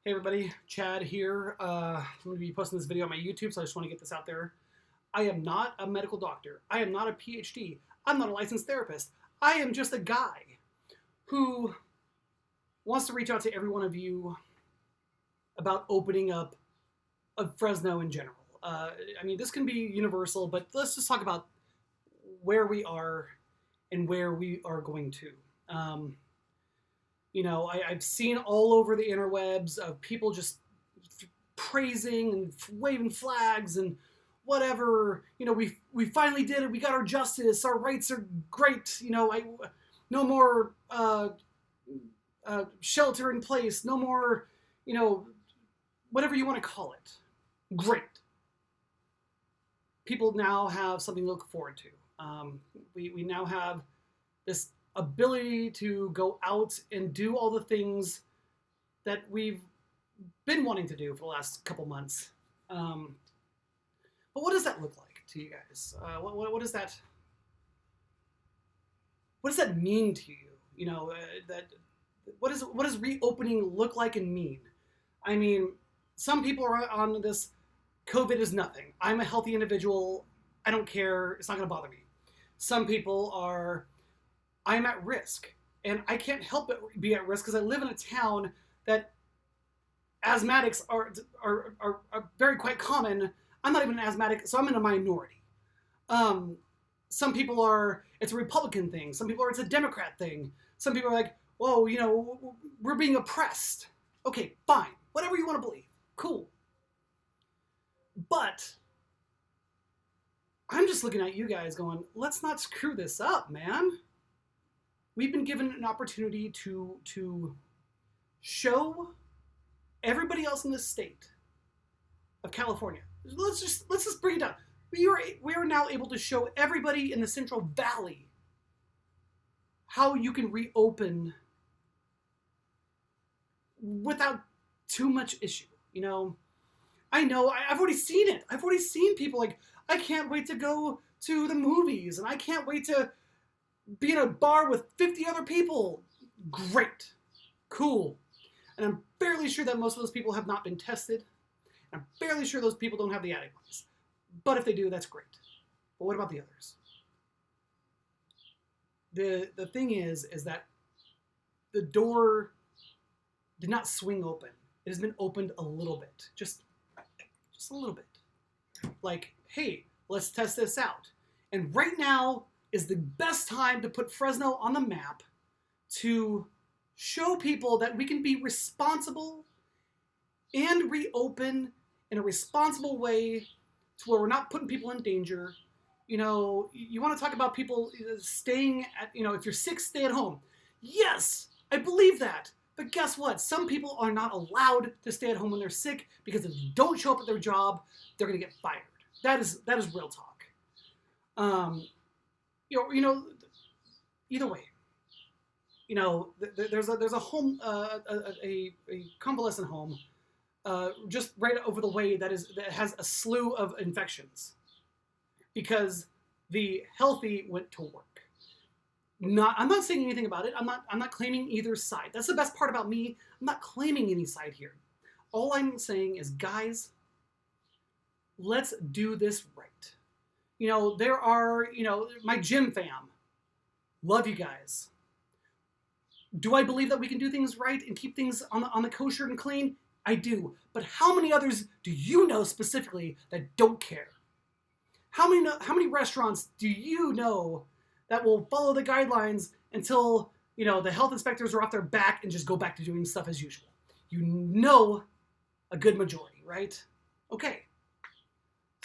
Hey everybody, Chad here. I'm going to be posting this video on my YouTube, so I just want to get this out there. I am not a medical doctor. I am not a PhD. I'm not a licensed therapist. I am just a guy who wants to reach out to every one of you about opening up of Fresno in general. This can be universal, but let's just talk about where we are and where we are going to. I've seen all over the interwebs of people just praising and waving flags and whatever. We finally did it. We got our justice. Our rights are great. No more shelter in place. No more, whatever you want to call it. Great. People now have something to look forward to. We now have this ability to go out and do all the things that we've been wanting to do for the last couple months. But what does that look like to you guys? What does that? What does that mean to you? What does reopening look like and mean? I mean, some people are on this. COVID is nothing. I'm a healthy individual. I don't care. It's not going to bother me. Some people are. I'm at risk, and I can't help but be at risk because I live in a town that asthmatics are very quite common. I'm not even an asthmatic, so I'm in a minority. Some people are, it's a Republican thing. Some people are, it's a Democrat thing. Some people are like, whoa, we're being oppressed. Okay, fine. Whatever you want to believe. Cool. But I'm just looking at you guys going, let's not screw this up, man. We've been given an opportunity to show everybody else in this state of California. Let's just bring it down. We are now able to show everybody in the Central Valley how you can reopen without too much issue. I know I've already seen it. I've already seen people like, I can't wait to go to the movies, and I can't wait to be in a bar with 50 other people. Great. Cool. And I'm fairly sure that most of those people have not been tested. And I'm fairly sure those people don't have the antibodies. But if they do, that's great. But what about the others? The thing is that the door did not swing open. It has been opened a little bit. Just a little bit. Like, hey, let's test this out. And right now is the best time to put Fresno on the map to show people that we can be responsible and reopen in a responsible way to where we're not putting people in danger. You want to talk about people staying at, if you're sick, stay at home. Yes, I believe that. But guess what? Some people are not allowed to stay at home when they're sick because if they don't show up at their job, they're going to get fired. That is real talk. Either way, there's a home, a convalescent home, just right over the way that has a slew of infections because the healthy went to work. I'm not saying anything about it. I'm not claiming either side. That's the best part about me. I'm not claiming any side here. All I'm saying is, guys, let's do this right. There are, my gym fam. Love you guys. Do I believe that we can do things right and keep things on the kosher and clean? I do. But how many others do you know specifically that don't care? How many restaurants do you know that will follow the guidelines until, the health inspectors are off their back and just go back to doing stuff as usual? A good majority, right? Okay.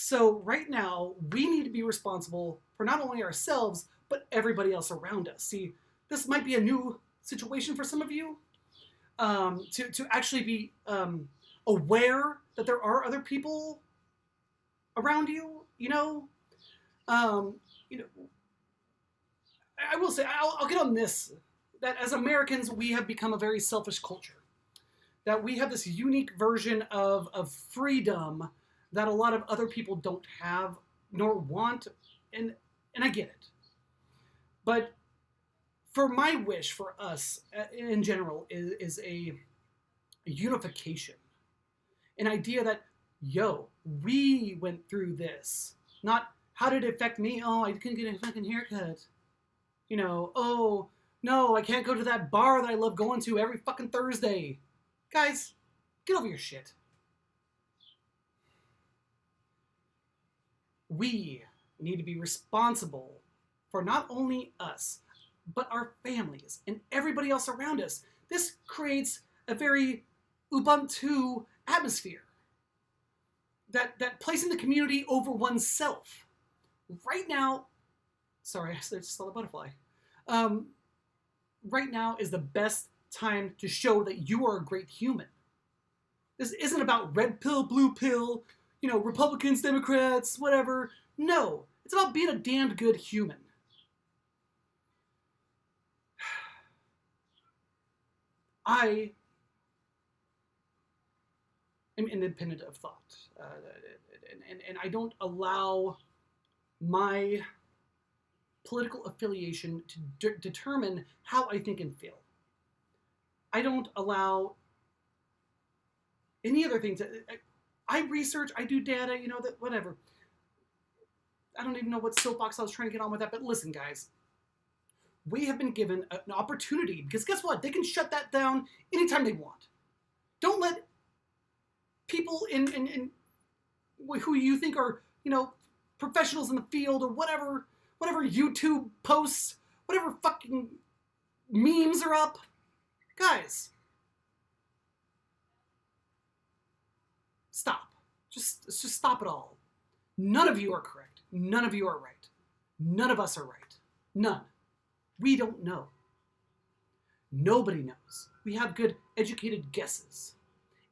So right now, we need to be responsible for not only ourselves, but everybody else around us. See, this might be a new situation for some of you, to actually be aware that there are other people around you. I will say, I'll get on this, that as Americans, we have become a very selfish culture. That we have this unique version of freedom that a lot of other people don't have nor want, and I get it. But for my wish for us in general is a a unification, an idea that, yo, we went through this, not how did it affect me? Oh, I couldn't get a fucking haircut. You know, oh, no, I can't go to that bar that I love going to every fucking Thursday. Guys, get over your shit. We need to be responsible for not only us, but our families and everybody else around us. This creates a very Ubuntu atmosphere. That placing the community over oneself. Right now, sorry, I just saw the butterfly. Right now is the best time to show that you are a great human. This isn't about red pill, blue pill, you know, Republicans, Democrats, whatever. No, it's about being a damned good human. I am independent of thought. And I don't allow my political affiliation to determine how I think and feel. I don't allow any other thing to... I research, I do data, you know, that whatever. I don't even know what soapbox I was trying to get on with that, but listen, guys. We have been given an opportunity, because guess what? They can shut that down anytime they want. Don't let people in who you think are, you know, professionals in the field or whatever YouTube posts, whatever fucking memes are up. Guys, stop. Just stop it all. None of you are correct. None of you are right. None of us are right. None. We don't know. Nobody knows. We have good educated guesses.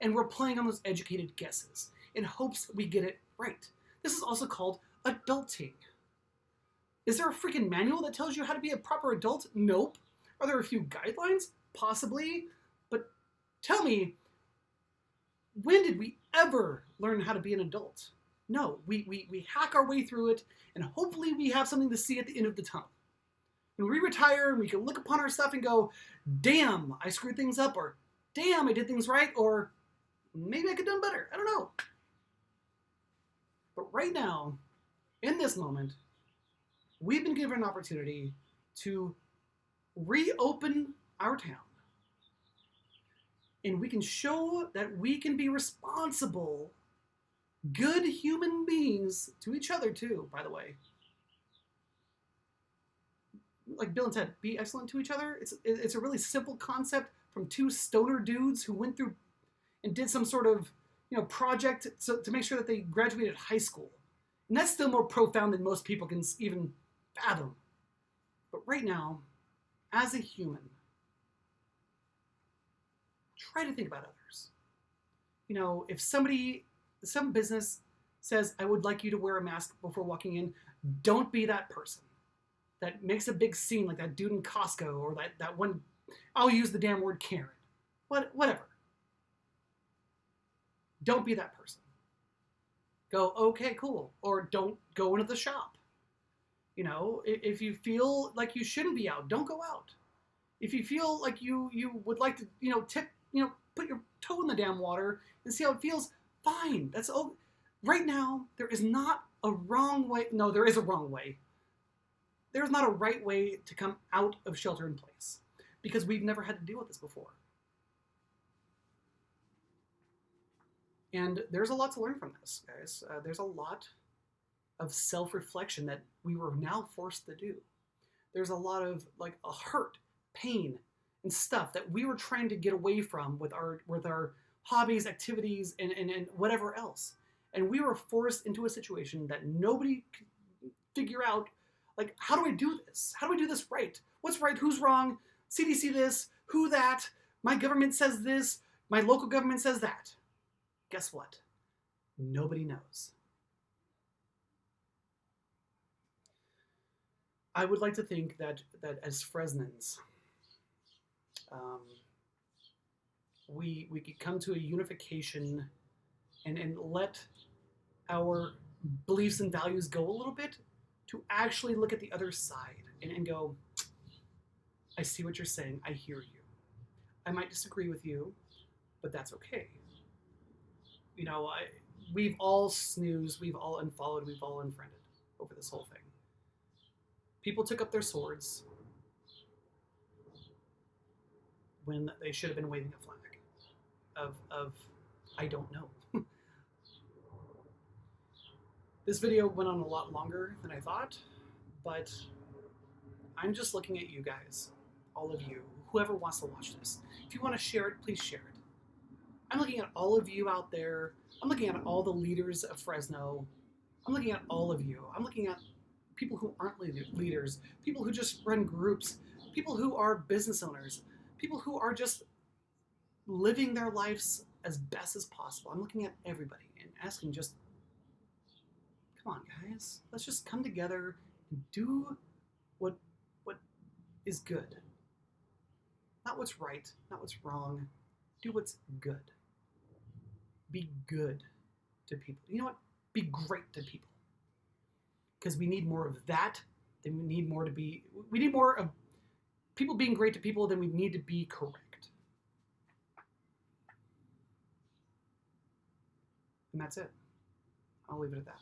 And we're playing on those educated guesses in hopes that we get it right. This is also called adulting. Is there a freaking manual that tells you how to be a proper adult? Nope. Are there a few guidelines? Possibly. But tell me, when did we ever learn how to be an adult? No, we hack our way through it, and hopefully we have something to see at the end of the tunnel. When we retire, we can look upon our stuff and go, damn, I screwed things up, or damn, I did things right, or maybe I could have done better. I don't know. But right now, in this moment, we've been given an opportunity to reopen our town. And we can show that we can be responsible, good human beings to each other too, by the way. Like Bill and Ted, be excellent to each other. It's a really simple concept from two stoner dudes who went through and did some sort of, you know, project to make sure that they graduated high school. And that's still more profound than most people can even fathom. But right now, as a human, try to think about others. You know, if some business says, I would like you to wear a mask before walking in, don't be that person that makes a big scene like that dude in Costco, or that one, I'll use the damn word Karen. Whatever. Don't be that person. Go, okay, cool. Or don't go into the shop. You know, if you feel like you shouldn't be out, don't go out. If you feel like you would like to, you know, put your toe in the damn water and see how it feels, fine. That's all. Right now, there is not a wrong way. No, there is a wrong way. There's not a right way to come out of shelter in place, because we've never had to deal with this before. And there's a lot to learn from this, guys. There's a lot of self-reflection that we were now forced to do. There's a lot of like a hurt, pain, and stuff that we were trying to get away from with our hobbies, activities, and whatever else. And we were forced into a situation that nobody could figure out, like, how do I do this? How do I do this right? What's right? Who's wrong? CDC this, who that? My government says this, my local government says that. Guess what? Nobody knows. I would like to think that as Fresnans, we could come to a unification and let our beliefs and values go a little bit, to actually look at the other side and go, I see what you're saying, I hear you. I might disagree with you, but that's okay. You know, we've all snoozed, we've all unfollowed, we've all unfriended over this whole thing. People took up their swords when they should have been waving a flag of I don't know. This video went on a lot longer than I thought, but I'm just looking at you guys, all of you, whoever wants to watch this. If you want to share it, please share it. I'm looking at all of you out there. I'm looking at all the leaders of Fresno. I'm looking at all of you. I'm looking at people who aren't leaders, people who just run groups, people who are business owners, people who are just living their lives as best as possible. I'm looking at everybody and asking just, come on, guys, let's just come together and do what is good. Not what's right, not what's wrong. Do what's good. Be good to people. You know what? Be great to people. Because we need more of that than we need more of people being great to people than we need to be correct. And that's it. I'll leave it at that.